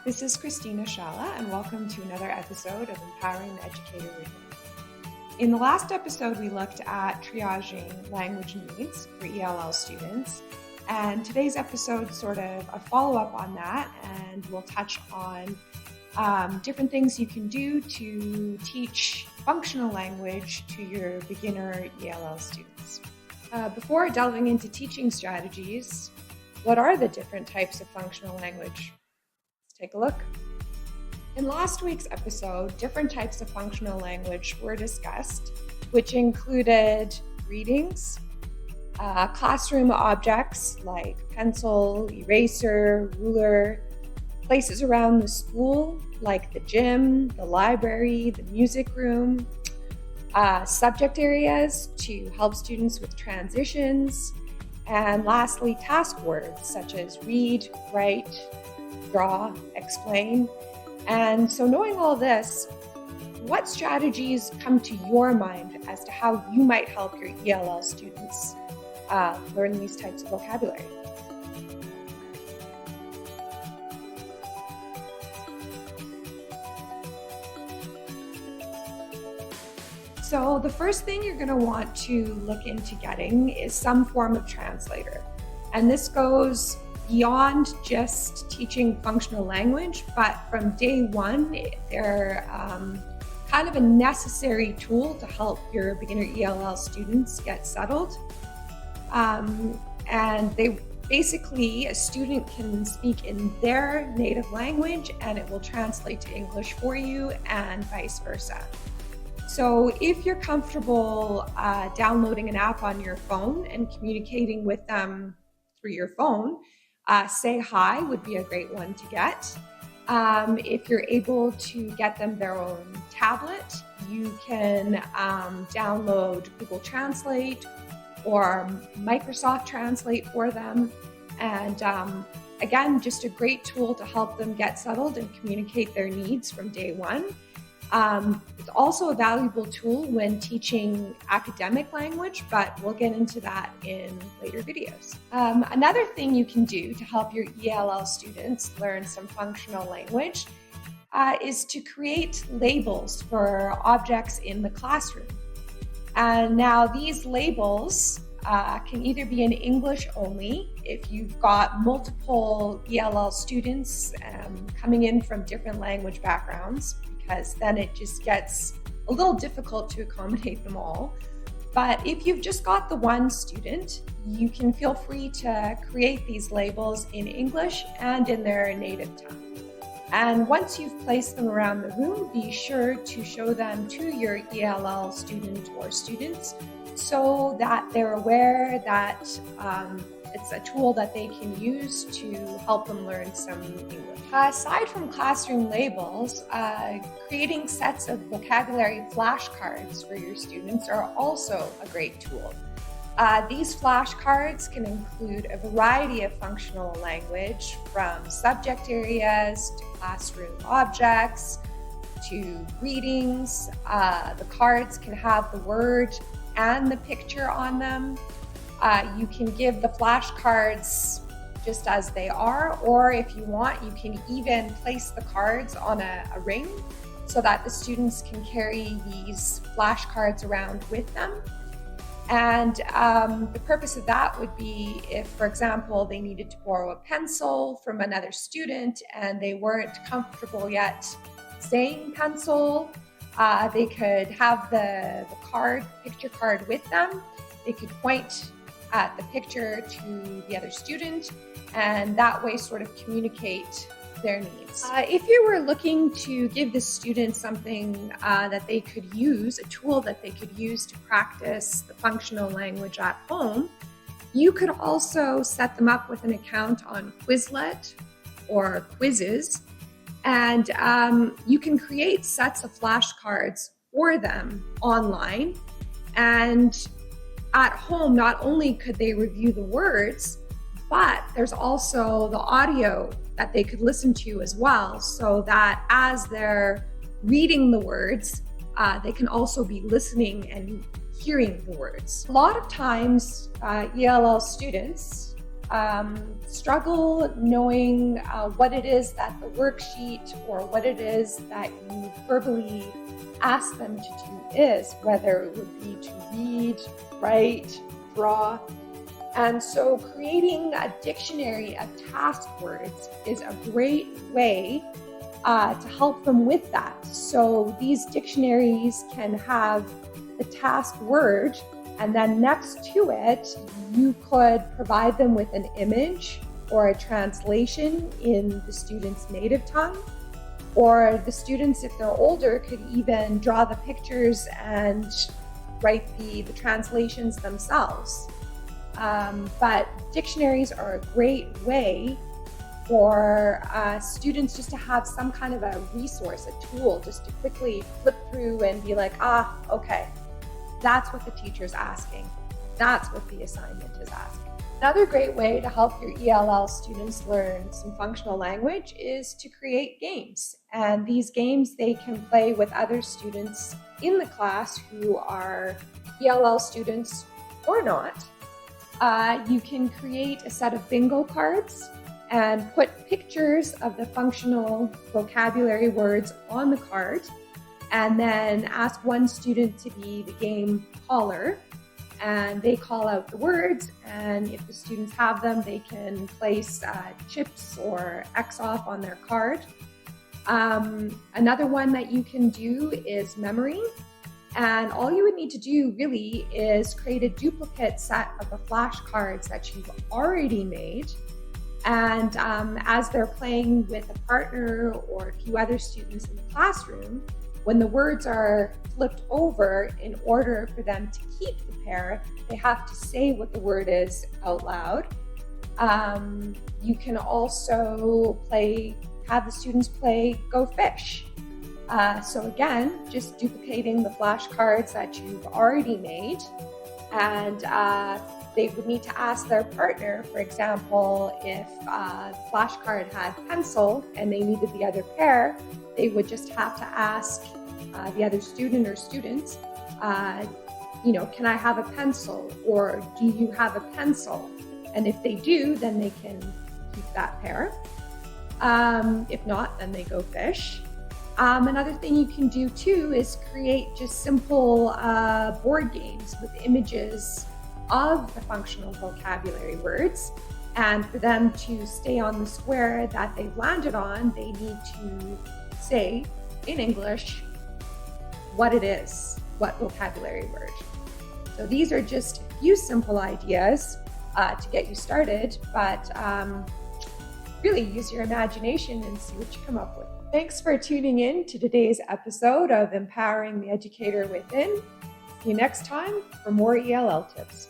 This is Christina Shala, and welcome to another episode of Empowering the Educator Within. In the last episode, we looked at triaging language needs for ELL students, and today's episode is sort of a follow-up on that, and we'll touch on different things you can do to teach functional language to your beginner ELL students. Before delving into teaching strategies, what are the different types of functional language? Let's take a look. In last week's episode, different types of functional language were discussed, which included readings, classroom objects like pencil, eraser, ruler, places around the school like the gym, the library, the music room, subject areas to help students with transitions, and lastly, task words such as read, write, draw, explain. And so knowing all this, what strategies come to your mind as to how you might help your ELL students learn these types of vocabulary? So the first thing you're going to want to look into getting is some form of translator. And this goes beyond just teaching functional language, but from day one, they're kind of a necessary tool to help your beginner ELL students get settled. And they basically, a student can speak in their native language and it will translate to English for you and vice versa. So if you're comfortable downloading an app on your phone and communicating with them through your phone, Say Hi would be a great one to get. If you're able to get them their own tablet, you can download Google Translate or Microsoft Translate for them. And again, just a great tool to help them get settled and communicate their needs from day one. It's also a valuable tool when teaching academic language, but we'll get into that in later videos. Another thing you can do to help your ELL students learn some functional language is to create labels for objects in the classroom. And now these labels can either be in English only if you've got multiple ELL students coming in from different language backgrounds, because then it just gets a little difficult to accommodate them all. But if you've just got the one student, you can feel free to create these labels in English and in their native tongue. And once you've placed them around the room, be sure to show them to your ELL student or students so that they're aware that it's a tool that they can use to help them learn some English. Aside from classroom labels, creating sets of vocabulary flashcards for your students are also a great tool. These flashcards can include a variety of functional language, from subject areas to classroom objects to readings. The cards can have the word and the picture on them. You can give the flashcards just as they are, or if you want, you can even place the cards on a ring so that the students can carry these flashcards around with them. And the purpose of that would be if, for example, they needed to borrow a pencil from another student and they weren't comfortable yet saying pencil, they could have the picture card with them. They could point at the picture to the other student, and that way sort of communicate their needs. If you were looking to give the student something that they could use, a tool that they could use to practice the functional language at home, you could also set them up with an account on Quizlet or Quizzes, and you can create sets of flashcards for them online. And at home, not only could they review the words, but there's also the audio that they could listen to as well, so that as they're reading the words, they can also be listening and hearing the words. A lot of times, ELL students struggle knowing what it is that the worksheet or what it is that you verbally ask them to do is, whether it would be to read, write, draw. And so creating a dictionary of task words is a great way to help them with that. So these dictionaries can have the task word, and then next to it, you could provide them with an image or a translation in the student's native tongue. Or the students, if they're older, could even draw the pictures and write the translations themselves. But dictionaries are a great way for students just to have some kind of a resource, a tool, just to quickly flip through and be like, okay, that's what the teacher's asking. That's what the assignment is asking. Another great way to help your ELL students learn some functional language is to create games. And these games they can play with other students in the class who are ELL students or not. You can create a set of bingo cards and put pictures of the functional vocabulary words on the card, and then ask one student to be the game caller, and they call out the words, and if the students have them, they can place chips or X off on their card. Another one that you can do is memory. And all you would need to do really is create a duplicate set of the flashcards that you've already made. And as they're playing with a partner or a few other students in the classroom, when the words are flipped over, in order for them to keep the pair, they have to say what the word is out loud. You can also have the students play Go Fish. So again, just duplicating the flashcards that you've already made, and they would need to ask their partner, for example, if the flashcard had pencil and they needed the other pair, they would just have to ask the other student or students, can I have a pencil, or do you have a pencil? And if they do, then they can keep that pair. If not, then they go fish. Another thing you can do too is create just simple board games with images of the functional vocabulary words. And for them to stay on the square that they've landed on, they need to say in English what it is, what vocabulary word. So these are just a few simple ideas to get you started, but really use your imagination and see what you come up with. Thanks for tuning in to today's episode of Empowering the Educator Within. See you next time for more ELL tips.